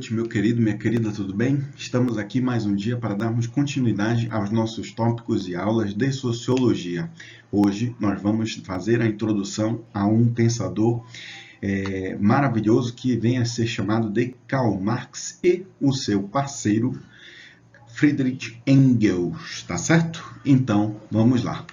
noite, meu querido, minha querida, tudo bem? Estamos aqui mais um dia para darmos continuidade aos nossos tópicos e aulas de Sociologia. Hoje nós vamos fazer a introdução a um pensador maravilhoso que vem a ser chamado de Karl Marx e o seu parceiro Friedrich Engels, tá certo? Então, vamos lá.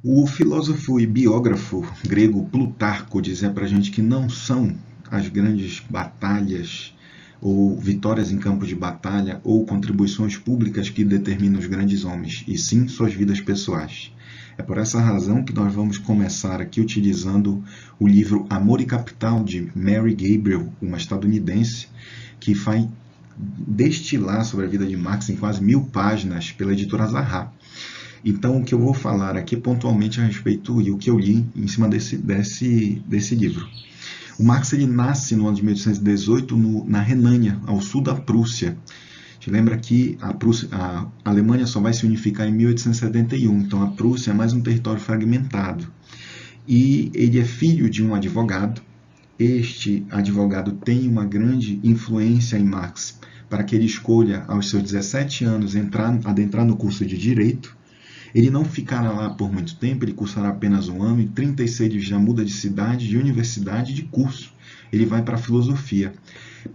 O filósofo e biógrafo grego Plutarco dizia para a gente que não são as grandes batalhas ou vitórias em campo de batalha ou contribuições públicas que determinam os grandes homens, e sim suas vidas pessoais. É por essa razão que nós vamos começar aqui utilizando o livro Amor e Capital, de Mary Gabriel, uma estadunidense, que vai destilar sobre a vida de Marx em quase 1000 páginas pela editora Zaha. Então, o que eu vou falar aqui pontualmente a respeito e o que eu li em cima desse livro. O Marx ele nasce no ano de 1818 na Renânia, ao sul da Prússia. A gente lembra que a Alemanha só vai se unificar em 1871, então a Prússia é mais um território fragmentado. E ele é filho de um advogado. Este advogado tem uma grande influência em Marx para que ele escolha, aos seus 17 anos, adentrar no curso de Direito. Ele não ficará lá por muito tempo, ele cursará apenas um ano, e 36 ele já muda de cidade, de universidade e de curso. Ele vai para a filosofia.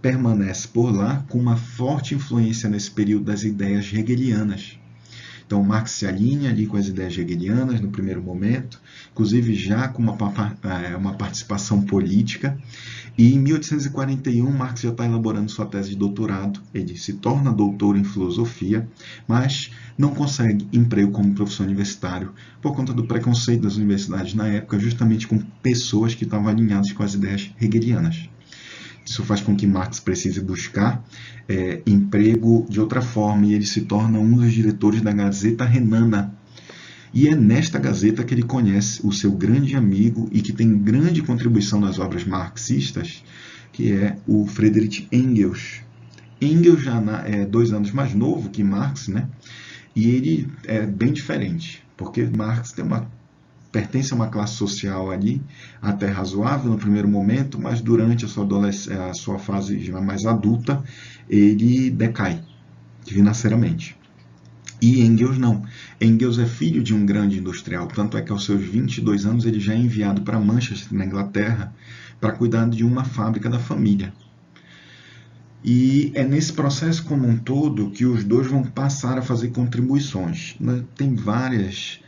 Permanece por lá com uma forte influência nesse período das ideias hegelianas. Então, Marx se alinha ali com as ideias hegelianas no primeiro momento, inclusive já com uma participação política. E em 1841, Marx já está elaborando sua tese de doutorado. Ele se torna doutor em filosofia, mas não consegue emprego como professor universitário por conta do preconceito das universidades na época, justamente com pessoas que estavam alinhadas com as ideias hegelianas. Isso faz com que Marx precise buscar emprego de outra forma, e ele se torna um dos diretores da Gazeta Renana. E é nesta Gazeta que ele conhece o seu grande amigo e que tem grande contribuição nas obras marxistas, que é o Friedrich Engels. Engels já é 2 anos mais novo que Marx, né? E ele é bem diferente, porque Marx pertence a uma classe social ali, até razoável no primeiro momento, mas durante a sua fase já mais adulta, ele decai financeiramente. E Engels não. Engels é filho de um grande industrial, tanto é que aos seus 22 anos ele já é enviado para Manchester, na Inglaterra, para cuidar de uma fábrica da família. E é nesse processo como um todo que os dois vão passar a fazer contribuições. Tem várias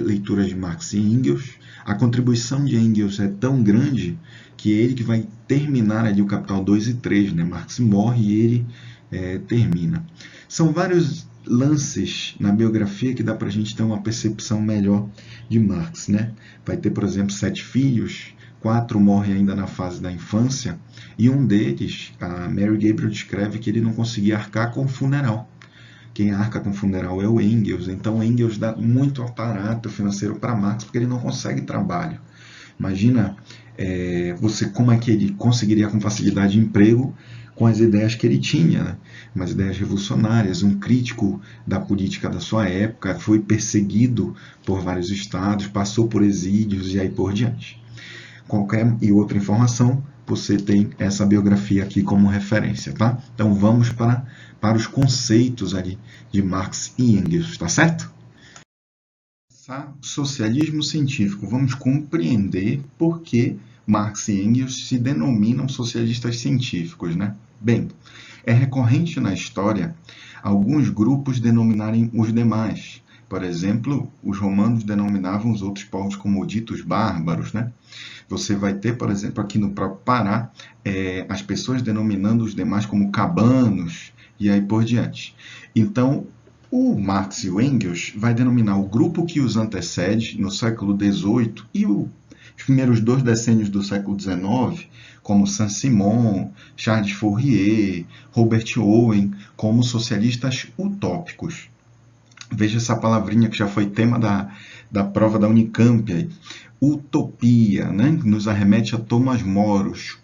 leituras de Marx e Engels. A contribuição de Engels é tão grande que ele que vai terminar ali o Capital 2 e 3, né? Marx morre e ele termina. São vários lances na biografia que dá para a gente ter uma percepção melhor de Marx, né? Vai ter, por exemplo, 7 filhos, 4 morrem ainda na fase da infância, e um deles, a Mary Gabriel descreve que ele não conseguia arcar com o funeral. Quem arca com o funeral é o Engels. Então Engels dá muito aparato financeiro para Marx, porque ele não consegue trabalho. Imagina como é que ele conseguiria com facilidade emprego com as ideias que ele tinha, né? Umas ideias revolucionárias, um crítico da política da sua época, foi perseguido por vários estados, passou por exílios e aí por diante. Qualquer outra informação, você tem essa biografia aqui como referência, tá? Então vamos para os conceitos ali de Marx e Engels, tá certo? Socialismo científico. Vamos compreender por que Marx e Engels se denominam socialistas científicos, né? Bem, é recorrente na história alguns grupos denominarem os demais. Por exemplo, os romanos denominavam os outros povos como ditos bárbaros, né? Você vai ter, por exemplo, aqui no próprio Pará, as pessoas denominando os demais como cabanos, e aí por diante. Então, o Marx e o Engels vai denominar o grupo que os antecede no século XVIII e os primeiros 2 decênios do século XIX, como Saint-Simon, Charles Fourier, Robert Owen, como socialistas utópicos. Veja essa palavrinha que já foi tema da prova da Unicamp. Utopia, né? Nos arremete a Thomas Moros.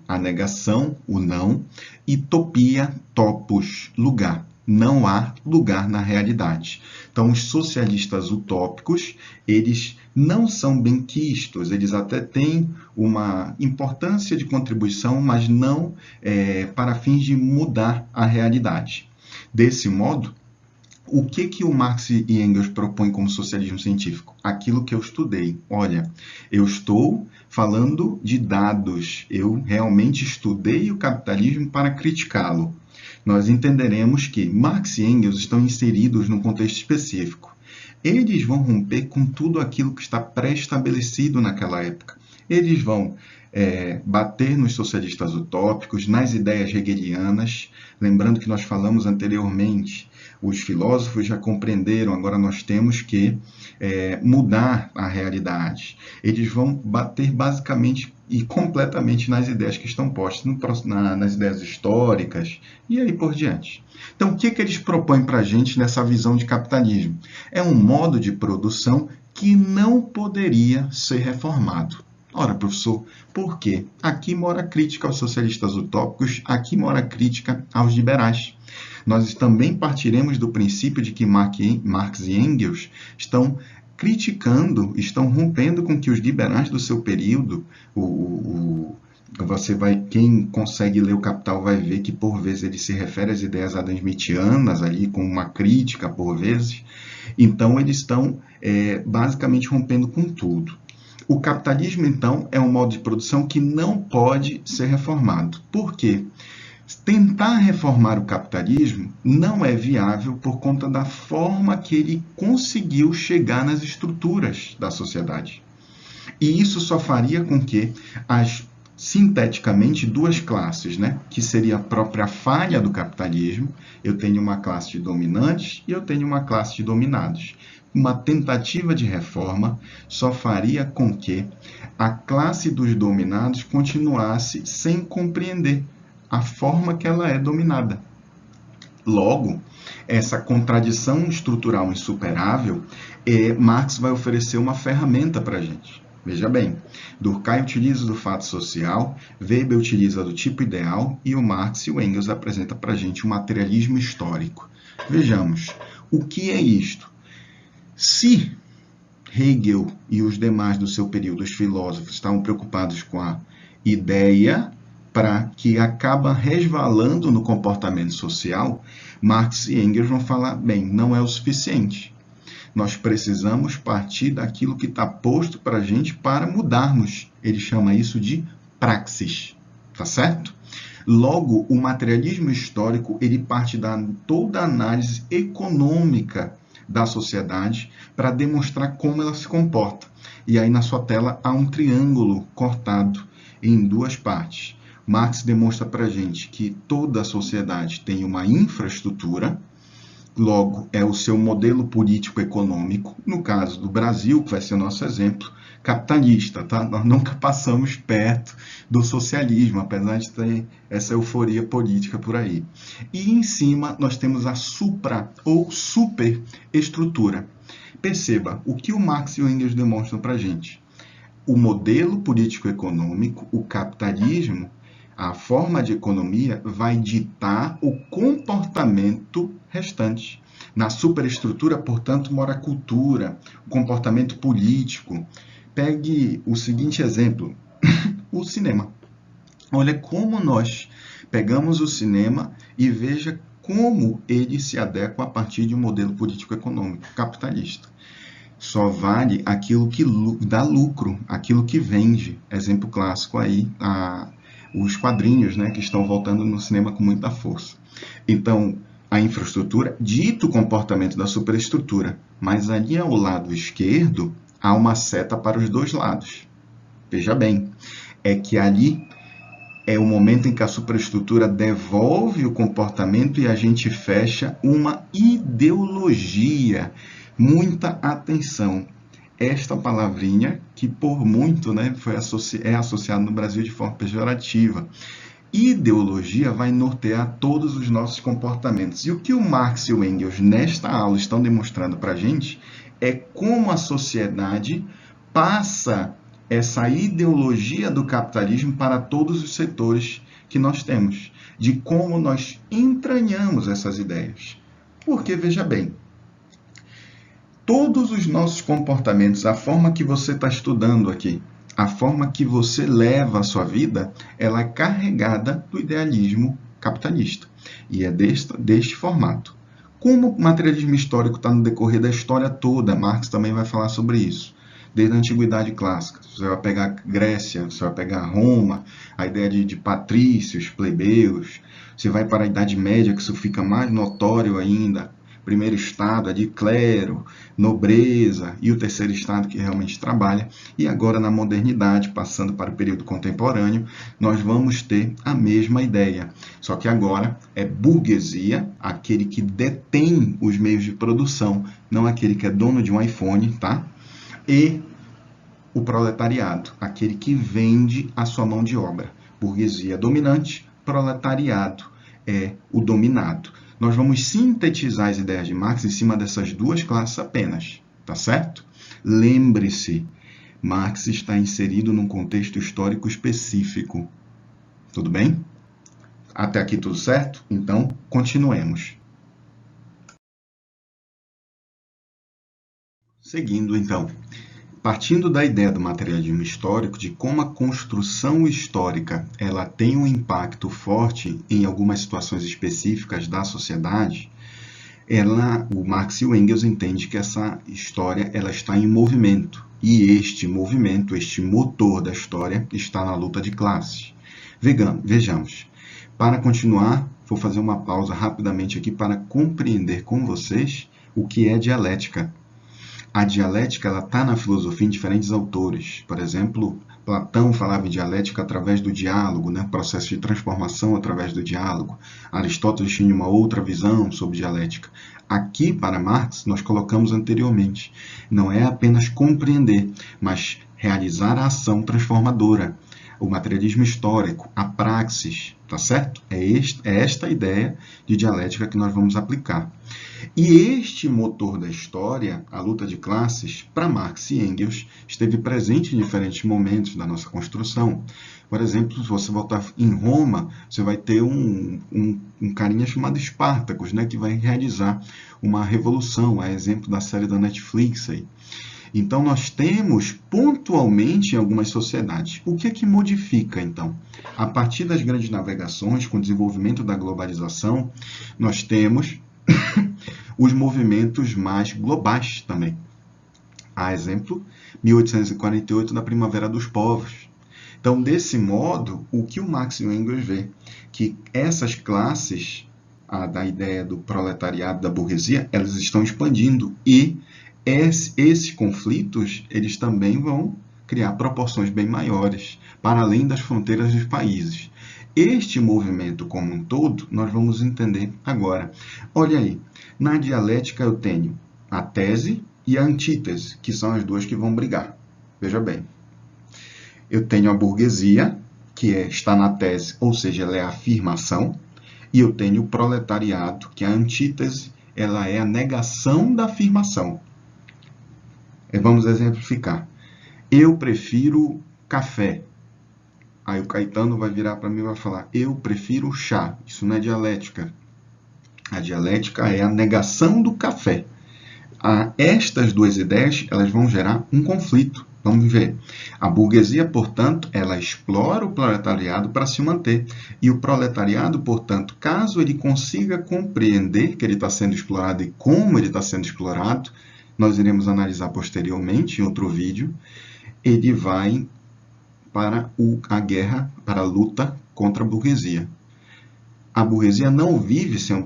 A negação, o não, e topia, topos, lugar. não há lugar na realidade. Então, os socialistas utópicos, eles não são benquistos, eles até têm uma importância de contribuição, mas não para fins de mudar a realidade. Desse modo, o que o Marx e Engels propõem como socialismo científico? Aquilo que eu estudei. Olha, eu estou falando de dados, eu realmente estudei o capitalismo para criticá-lo. Nós entenderemos que Marx e Engels estão inseridos num contexto específico. Eles vão romper com tudo aquilo que está pré-estabelecido naquela época. Eles vão bater nos socialistas utópicos, nas ideias hegelianas. Lembrando que nós falamos anteriormente, os filósofos já compreenderam, agora nós temos que mudar a realidade. Eles vão bater basicamente e completamente nas ideias que estão postas, nas ideias históricas e aí por diante. Então, o que eles propõem para a gente nessa visão de capitalismo? É um modo de produção que não poderia ser reformado. Ora, professor, por quê? Aqui mora a crítica aos socialistas utópicos, aqui mora a crítica aos liberais. Nós também partiremos do princípio de que Marx e Engels estão criticando, estão rompendo com que os liberais do seu período, quem consegue ler o Capital vai ver que por vezes ele se refere às ideias adamsmithianas ali com uma crítica por vezes. Então eles estão basicamente rompendo com tudo. O capitalismo, então, é um modo de produção que não pode ser reformado. Por quê? Tentar reformar o capitalismo não é viável por conta da forma que ele conseguiu chegar nas estruturas da sociedade. E isso só faria com que sinteticamente duas classes, que seria a própria falha do capitalismo, eu tenho uma classe de dominantes e eu tenho uma classe de dominados. Uma tentativa de reforma só faria com que a classe dos dominados continuasse sem compreender a forma que ela é dominada. Logo, essa contradição estrutural insuperável, Marx vai oferecer uma ferramenta para a gente. Veja bem, Durkheim utiliza do fato social, Weber utiliza do tipo ideal e o Marx e o Engels apresentam para a gente o materialismo histórico. Vejamos, o que é isto? Se Hegel e os demais do seu período, os filósofos, estavam preocupados com a ideia para que acaba resvalando no comportamento social, Marx e Engels vão falar, bem, não é o suficiente. Nós precisamos partir daquilo que está posto para a gente para mudarmos. Ele chama isso de praxis, tá certo? Logo, o materialismo histórico, ele parte da toda a análise econômica da sociedade para demonstrar como ela se comporta. E aí na sua tela há um triângulo cortado em duas partes. Marx demonstra para a gente que toda a sociedade tem uma infraestrutura, logo é o seu modelo político-econômico, no caso do Brasil, que vai ser o nosso exemplo, capitalista, tá? Nós nunca passamos perto do socialismo, apesar de ter essa euforia política por aí. E em cima nós temos a supra ou superestrutura. Perceba, o que o Marx e o Engels demonstram para a gente? O modelo político-econômico, o capitalismo, a forma de economia vai ditar o comportamento restante. Na superestrutura, portanto, mora a cultura, o comportamento político. Pegue o seguinte exemplo, o cinema. Olha como nós pegamos o cinema e veja como ele se adequa a partir de um modelo político-econômico capitalista. Só vale aquilo que dá lucro, aquilo que vende. Exemplo clássico aí, os quadrinhos, que estão voltando no cinema com muita força. Então, a infraestrutura dita o comportamento da superestrutura, mas ali ao lado esquerdo há uma seta para os dois lados. Veja bem, é que ali é o momento em que a superestrutura devolve o comportamento e a gente fecha uma ideologia. Muita atenção. Esta palavrinha, que por muito é associada no Brasil de forma pejorativa. Ideologia vai nortear todos os nossos comportamentos. E o que o Marx e o Engels, nesta aula, estão demonstrando para a gente é como a sociedade passa essa ideologia do capitalismo para todos os setores que nós temos, de como nós entranhamos essas ideias. Porque, veja bem, todos os nossos comportamentos, a forma que você está estudando aqui, a forma que você leva a sua vida, ela é carregada do idealismo capitalista. E é deste formato. Como o materialismo histórico está no decorrer da história toda, Marx também vai falar sobre isso, desde a Antiguidade Clássica. Você vai pegar Grécia, você vai pegar Roma, a ideia de patrícios, plebeus, você vai para a Idade Média, que isso fica mais notório ainda, primeiro estado é de clero, nobreza, e o terceiro estado que realmente trabalha. E agora, na modernidade, passando para o período contemporâneo, nós vamos ter a mesma ideia. Só que agora é burguesia, aquele que detém os meios de produção, não aquele que é dono de um iPhone, tá? E o proletariado, aquele que vende a sua mão de obra. Burguesia dominante, proletariado é o dominado. Nós vamos sintetizar as ideias de Marx em cima dessas duas classes apenas, tá certo? Lembre-se, Marx está inserido num contexto histórico específico. Tudo bem? Até aqui tudo certo? Então, continuemos. Seguindo, então, partindo da ideia do materialismo histórico, de como a construção histórica ela tem um impacto forte em algumas situações específicas da sociedade, o Marx e o Engels entendem que essa história ela está em movimento. E este movimento, este motor da história, está na luta de classes. Vejamos. Para continuar, vou fazer uma pausa rapidamente aqui para compreender com vocês o que é dialética. A dialética está na filosofia em diferentes autores. Por exemplo, Platão falava em dialética através do diálogo, né? Processo de transformação através do diálogo. Aristóteles tinha uma outra visão sobre dialética. Aqui, para Marx, nós colocamos anteriormente. Não é apenas compreender, mas realizar a ação transformadora. O materialismo histórico, a praxis, tá certo? É esta a ideia de dialética que nós vamos aplicar. E este motor da história, a luta de classes, para Marx e Engels, esteve presente em diferentes momentos da nossa construção. Por exemplo, se você voltar em Roma, você vai ter um carinha chamado Espartacus, né, que vai realizar uma revolução, a exemplo da série da Netflix aí. Então, nós temos pontualmente em algumas sociedades. O que é que modifica, então? A partir das grandes navegações, com o desenvolvimento da globalização, nós temos os movimentos mais globais também. A exemplo, 1848, da Primavera dos Povos. Então, desse modo, o que o Marx e o Engels vê? Que essas classes, da ideia do proletariado, da burguesia, elas estão expandindo e esses conflitos, eles também vão criar proporções bem maiores, para além das fronteiras dos países. Este movimento como um todo, nós vamos entender agora. Olha aí, na dialética eu tenho a tese e a antítese, que são as duas que vão brigar. Veja bem, eu tenho a burguesia, que está na tese, ou seja, ela é a afirmação, e eu tenho o proletariado, que é a antítese, ela é a negação da afirmação. Vamos exemplificar. Eu prefiro café. Aí o Caetano vai virar para mim e vai falar, eu prefiro chá. Isso não é dialética. A dialética é a negação do café. Estas duas ideias, elas vão gerar um conflito. Vamos ver. A burguesia, portanto, ela explora o proletariado para se manter. E o proletariado, portanto, caso ele consiga compreender que ele está sendo explorado e como ele está sendo explorado, nós iremos analisar posteriormente em outro vídeo, ele vai para a guerra, para a luta contra a burguesia. A burguesia não vive sem um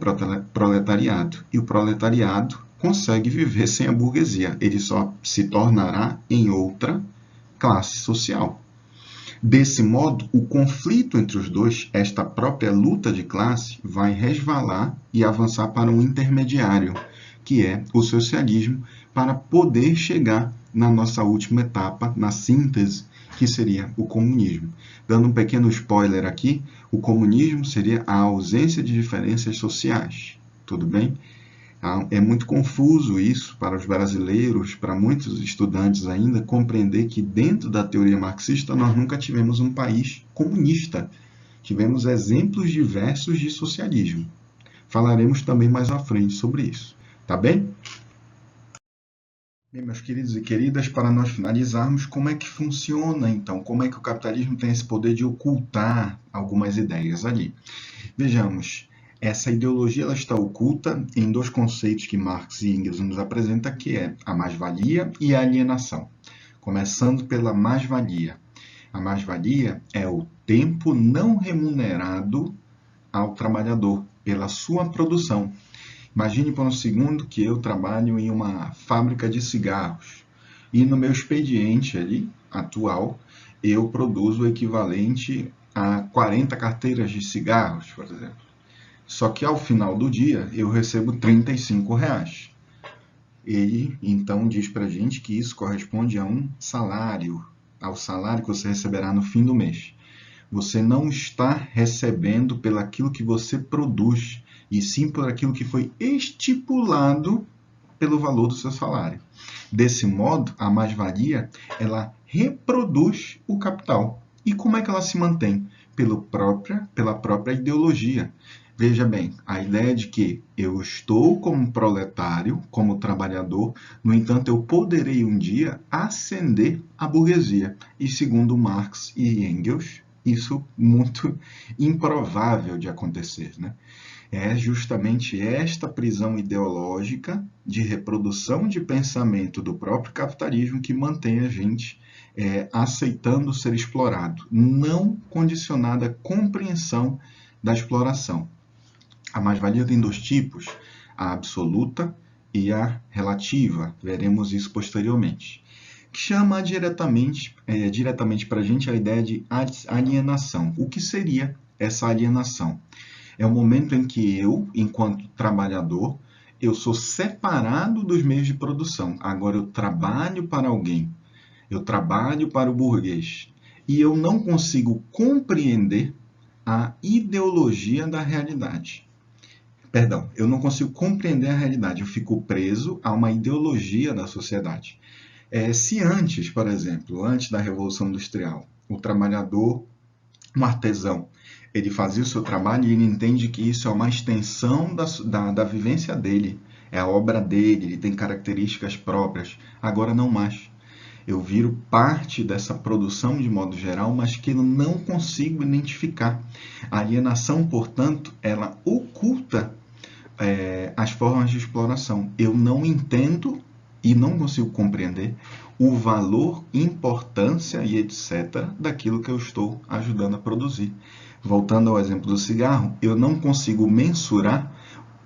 proletariado, e o proletariado consegue viver sem a burguesia. Ele só se tornará em outra classe social. Desse modo, o conflito entre os dois, esta própria luta de classe, vai resvalar e avançar para um intermediário, que é o socialismo, para poder chegar na nossa última etapa, na síntese, que seria o comunismo. Dando um pequeno spoiler aqui, o comunismo seria a ausência de diferenças sociais. Tudo bem? É muito confuso isso para os brasileiros, para muitos estudantes ainda, compreender que dentro da teoria marxista nós nunca tivemos um país comunista. Tivemos exemplos diversos de socialismo. Falaremos também mais à frente sobre isso. Tá bem? Bem, meus queridos e queridas, para nós finalizarmos, como é que funciona, então? Como é que o capitalismo tem esse poder de ocultar algumas ideias ali? Vejamos, essa ideologia ela está oculta em dois conceitos que Marx e Engels nos apresentam, que é a mais-valia e a alienação. Começando pela mais-valia. A mais-valia é o tempo não remunerado ao trabalhador pela sua produção. Imagine por um segundo que eu trabalho em uma fábrica de cigarros e no meu expediente ali, atual, eu produzo o equivalente a 40 carteiras de cigarros, por exemplo. Só que ao final do dia eu recebo R$35. Ele então diz para a gente que isso corresponde a um salário, ao salário que você receberá no fim do mês. Você não está recebendo pelaquilo que você produz, e sim por aquilo que foi estipulado pelo valor do seu salário. Desse modo, a mais-valia, ela reproduz o capital. E como é que ela se mantém? Pela própria ideologia. Veja bem, a ideia de que eu estou como proletário, como trabalhador, no entanto, eu poderei um dia ascender à burguesia. E segundo Marx e Engels, isso muito improvável de acontecer, né? É justamente esta prisão ideológica de reprodução de pensamento do próprio capitalismo que mantém a gente aceitando ser explorado, não condicionada à compreensão da exploração. A mais-valia tem dois tipos, a absoluta e a relativa. Veremos isso posteriormente. Que chama diretamente para a gente a ideia de alienação. O que seria essa alienação? É o momento em que eu, enquanto trabalhador, eu sou separado dos meios de produção. Agora eu trabalho para alguém, eu trabalho para o burguês. E eu não consigo compreender a ideologia da realidade. Perdão, eu não consigo compreender a realidade, eu fico preso a uma ideologia da sociedade. Se antes, por exemplo, antes da Revolução Industrial, o trabalhador, um artesão, ele fazia o seu trabalho e ele entende que isso é uma extensão da vivência dele, é a obra dele, ele tem características próprias. Agora não mais. Eu viro parte dessa produção de modo geral, mas que eu não consigo identificar. A alienação, portanto, ela oculta as formas de exploração. Eu não entendo e não consigo compreender o valor, importância e etc. daquilo que eu estou ajudando a produzir. Voltando ao exemplo do cigarro, eu não consigo mensurar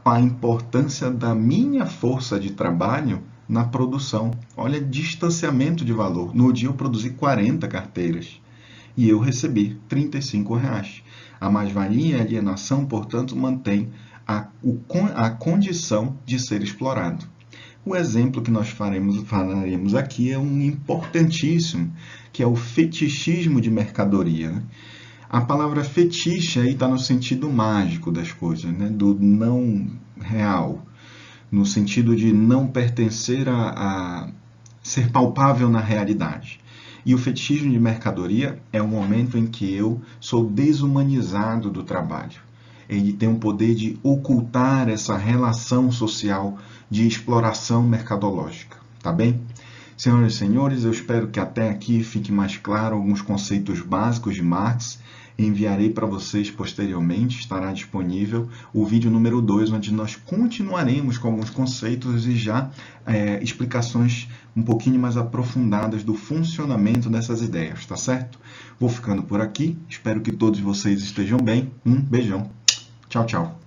a importância da minha força de trabalho na produção. Olha, distanciamento de valor. No dia eu produzi 40 carteiras e eu recebi R$35. A mais-valia e a alienação, portanto, mantém a condição de ser explorado. O exemplo que nós falaremos aqui é um importantíssimo, que é o fetichismo de mercadoria, né? A palavra fetiche aí está no sentido mágico das coisas, né? Do não real, no sentido de não pertencer a ser palpável na realidade. E o fetichismo de mercadoria é o momento em que eu sou desumanizado do trabalho. Ele tem o poder de ocultar essa relação social de exploração mercadológica, tá bem? Senhoras e senhores, eu espero que até aqui fique mais claro alguns conceitos básicos de Marx. Enviarei para vocês posteriormente, estará disponível o vídeo número 2, onde nós continuaremos com alguns conceitos e já explicações um pouquinho mais aprofundadas do funcionamento dessas ideias, tá certo? Vou ficando por aqui, espero que todos vocês estejam bem, um beijão, tchau, tchau.